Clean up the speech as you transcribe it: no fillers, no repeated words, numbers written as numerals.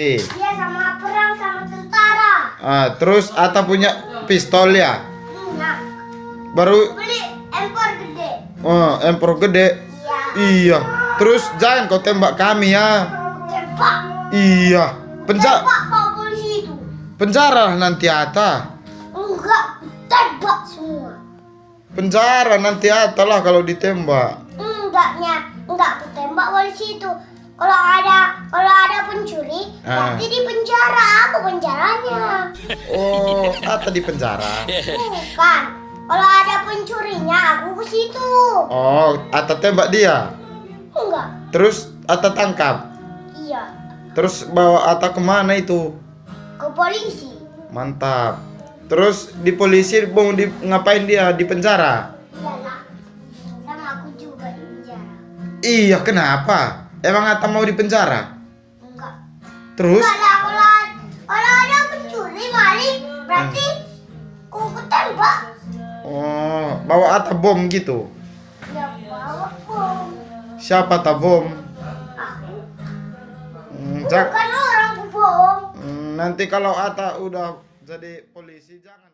polisi. Iya, sama perang sama tentara. Terus Ata punya pistol ya? Nah, Baru beli empor gede. empor gede. Iya. Iya. Terus jangan kau tembak kami ya. Tembak. Iya. Tembak Pak polisi itu. Penjara nanti Ata. Enggak, tembak semua. Penjara nanti Ata lah kalau ditembak. Enggak ketembak polisi itu. Kalau ada pencuri, berarti di penjara. Apa penjaranya? Oh, Ata di penjara. Bukan. Kalau ada pencurinya, aku ke situ. Oh, Ata tembak dia. Enggak. Terus Ata tangkap. Iya. Terus bawa Ata kemana itu? Ke polisi. Mantap. Terus di polisi mau ngapain dia di penjara? Iyalah. Sama aku juga di penjara. Iya, kenapa? Emang Ata mau di penjara? Enggak. Terus? Enggak lah, kalau ada pencuri maling, berarti aku ketembak. Oh, bawa Ata bom gitu. Ya bawa bom. Siapa ta bom? Aku. Jak. Bukan orang bom. Nanti kalau Ata udah jadi polisi jangan